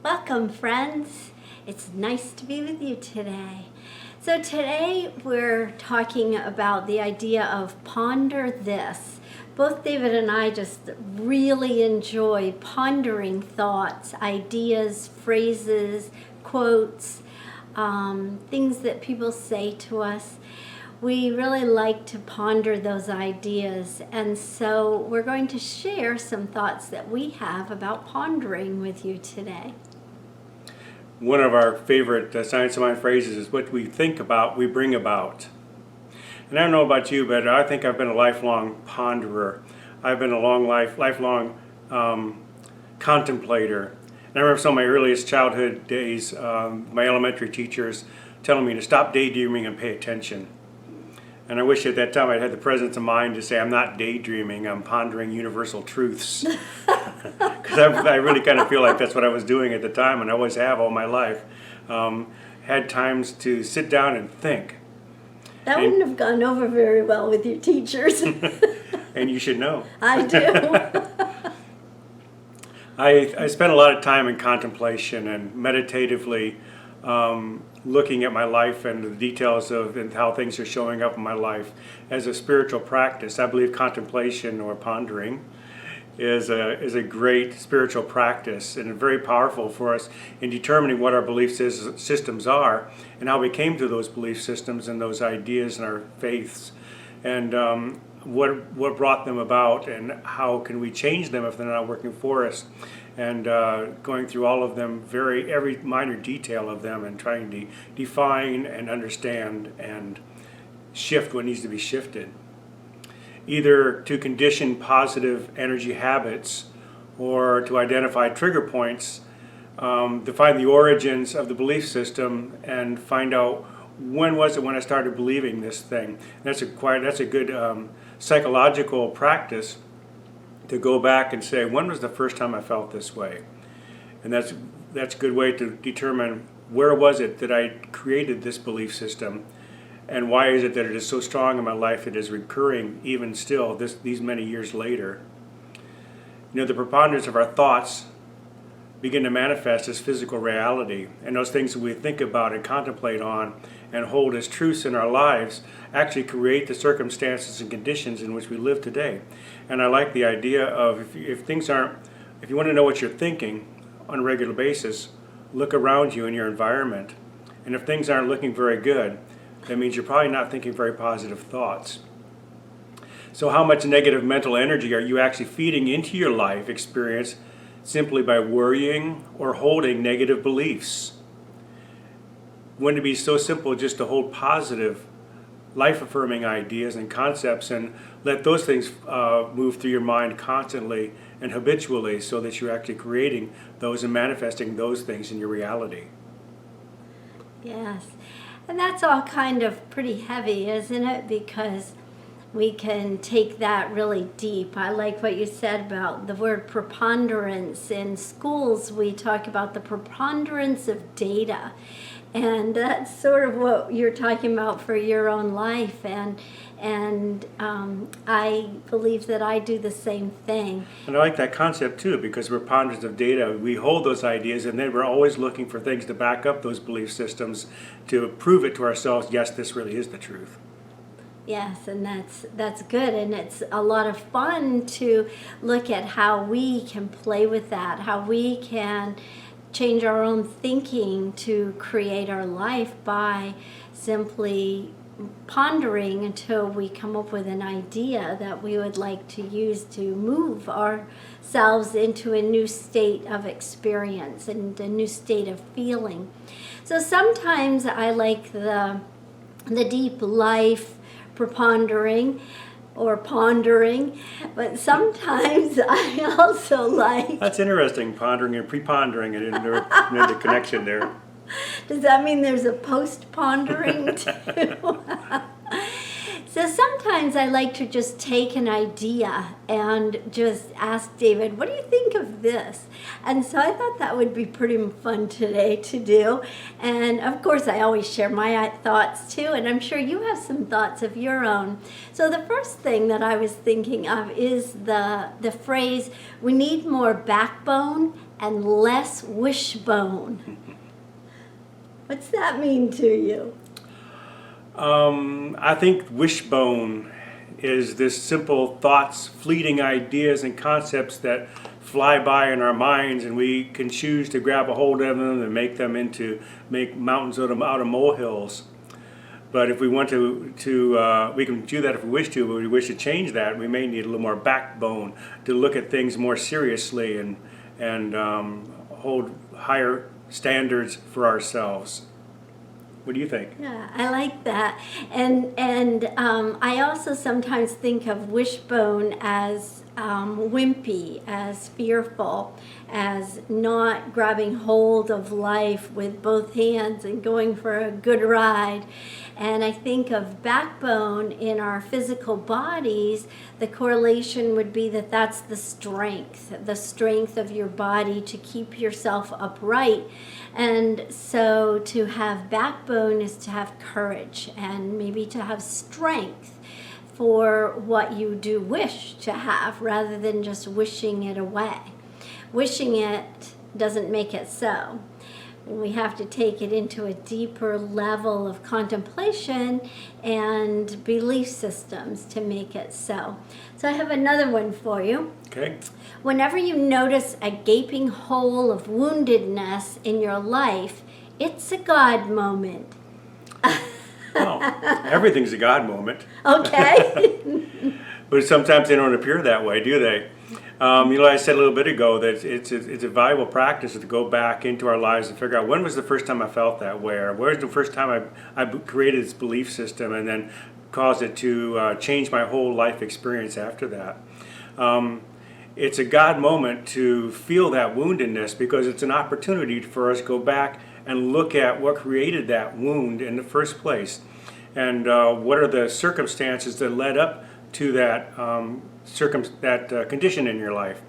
Welcome, friends. It's nice to be with you today. So today we're talking about the idea of ponder this. Both David and I just really enjoy pondering thoughts, ideas, phrases, quotes, things that people say to us. We really like to ponder those ideas, and so we're going to share some thoughts that we have about pondering with you today. One of our favorite Science of Mind phrases is, what we think about, we bring about. And I don't know about you, but I think I've been a lifelong ponderer. I've been a lifelong contemplator. And I remember some of my earliest childhood days, my elementary teachers telling me to stop daydreaming and pay attention. And I wish at that time I'd had the presence of mind to say, I'm not daydreaming, I'm pondering universal truths. Because I really kind of feel like that's what I was doing at the time, and I always have all my life. Had times to sit down and think. That wouldn't have gone over very well with your teachers. And you should know. I do. I spent a lot of time in contemplation and meditatively looking at my life and the details of and how things are showing up in my life as a spiritual practice. I believe contemplation or pondering is a great spiritual practice and very powerful for us in determining what our belief systems are and how we came to those belief systems and those ideas and our faiths, and what brought them about and how can we change them if they're not working for us, and going through all of them, every minor detail of them, and trying to define and understand and shift what needs to be shifted, either to condition positive energy habits or to identify trigger points, to find the origins of the belief system and find out when was it when I started believing this thing. That's a good psychological practice to go back and say, when was the first time I felt this way? And that's a good way to determine where was it that I created this belief system, and why is it that it is so strong in my life it is recurring even still these many years later. You know, the preponderance of our thoughts begin to manifest as physical reality, and those things that we think about and contemplate on and hold as truths in our lives actually create the circumstances and conditions in which we live today. And I like the idea of if you want to know what you're thinking on a regular basis, look around you in your environment, and if things aren't looking very good, that means you're probably not thinking very positive thoughts. So how much negative mental energy are you actually feeding into your life experience simply by worrying or holding negative beliefs? Wouldn't it be so simple just to hold positive, life-affirming ideas and concepts and let those things move through your mind constantly and habitually, so that you're actually creating those and manifesting those things in your reality? Yes. And that's all kind of pretty heavy, isn't it? Because we can take that really deep. I like what you said about the word preponderance. In schools, we talk about the preponderance of data. And that's sort of what you're talking about for your own life. And I believe that I do the same thing. And I like that concept too, because preponderance of data, we hold those ideas and then we're always looking for things to back up those belief systems to prove it to ourselves, yes, this really is the truth. Yes, and that's good, and it's a lot of fun to look at how we can play with that, how we can change our own thinking to create our life by simply pondering until we come up with an idea that we would like to use to move ourselves into a new state of experience and a new state of feeling. So sometimes I like the deep life prepondering or pondering, but sometimes I also like... That's interesting, pondering and prepondering, and the connection there. Does that mean there's a post-pondering too? So sometimes I like to just take an idea and just ask David, what do you think of this? And so I thought that would be pretty fun today to do. And of course, I always share my thoughts too, and I'm sure you have some thoughts of your own. So the first thing that I was thinking of is the phrase, we need more backbone and less wishbone. What's that mean to you? I think wishbone is this simple thoughts, fleeting ideas and concepts that fly by in our minds, and we can choose to grab a hold of them and make mountains out of molehills. But if we want to we can do that if we wish to, but we wish to change that, we may need a little more backbone to look at things more seriously and hold higher standards for ourselves. What do you think? Yeah, I like that. And I also sometimes think of wishbone as wimpy, as fearful, as not grabbing hold of life with both hands and going for a good ride. And I think of backbone in our physical bodies, the correlation would be that that's the strength of your body to keep yourself upright. And so to have backbone is to have courage and maybe to have strength for what you do wish to have rather than just wishing it away. Wishing it doesn't make it so. We have to take it into a deeper level of contemplation and belief systems to make it so. So I have another one for you. Okay. Whenever you notice a gaping hole of woundedness in your life, it's a God moment. Well, everything's a God moment. Okay. But sometimes they don't appear that way, do they? I said a little bit ago that it's a valuable practice to go back into our lives and figure out when was the first time I felt that way, or where's the first time I created this belief system and then caused it to change my whole life experience after that. It's a God moment to feel that woundedness because it's an opportunity for us to go back and look at what created that wound in the first place and what are the circumstances that led up to that condition in your life.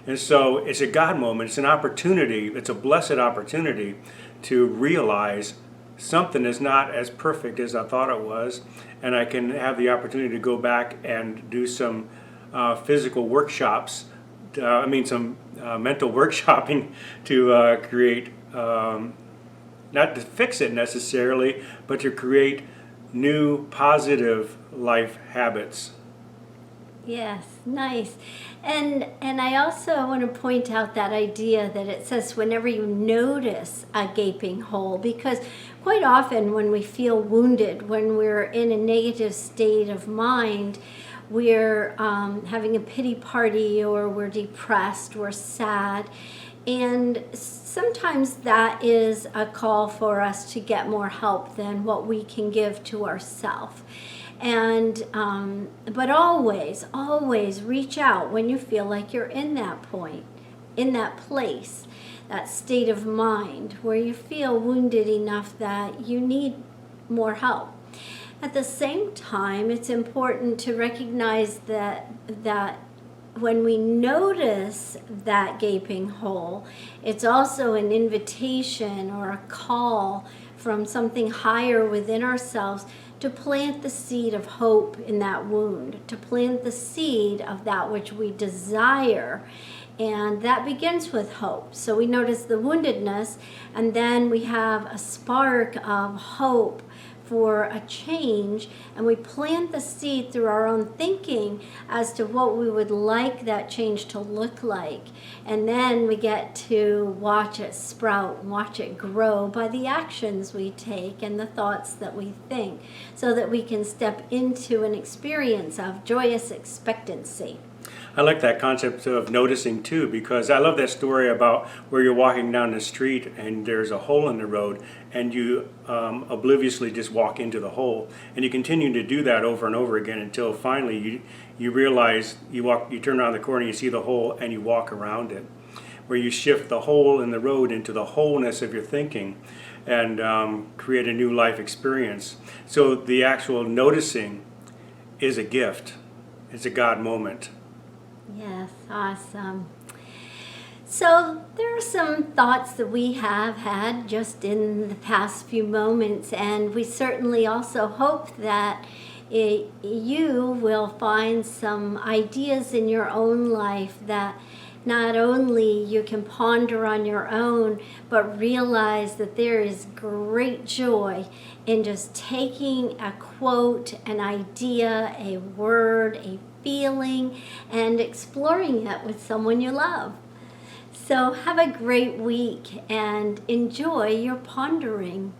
And so it's a God moment. It's an opportunity. It's a blessed opportunity to realize something is not as perfect as I thought it was, and I can have the opportunity to go back and do some physical workshops, some mental workshopping to create, not to fix it necessarily, but to create new positive life habits. Yes, nice. And I also want to point out that idea that it says whenever you notice a gaping hole, because quite often when we feel wounded, when we're in a negative state of mind, we're having a pity party or we're depressed, we're sad. And sometimes that is a call for us to get more help than what we can give to ourselves. And but always reach out when you feel like you're in that point, in that place, that state of mind where you feel wounded enough that you need more help. At the same time, it's important to recognize that when we notice that gaping hole, it's also an invitation or a call from something higher within ourselves to plant the seed of hope in that wound, to plant the seed of that which we desire. And that begins with hope. So we notice the woundedness, and then we have a spark of hope for a change, and we plant the seed through our own thinking as to what we would like that change to look like. And then we get to watch it sprout, watch it grow by the actions we take and the thoughts that we think, so that we can step into an experience of joyous expectancy. I like that concept of noticing too, because I love that story about where you're walking down the street and there's a hole in the road and you obliviously just walk into the hole, and you continue to do that over and over again until finally you realize you turn around the corner, you see the hole, and you walk around it, where you shift the hole in the road into the wholeness of your thinking and create a new life experience. So the actual noticing is a gift. It's a God moment. Yes, awesome. So there are some thoughts that we have had just in the past few moments, and we certainly also hope that you will find some ideas in your own life that not only you can ponder on your own, but realize that there is great joy in just taking a quote, an idea, a word, a feeling, and exploring it with someone you love. So have a great week and enjoy your pondering.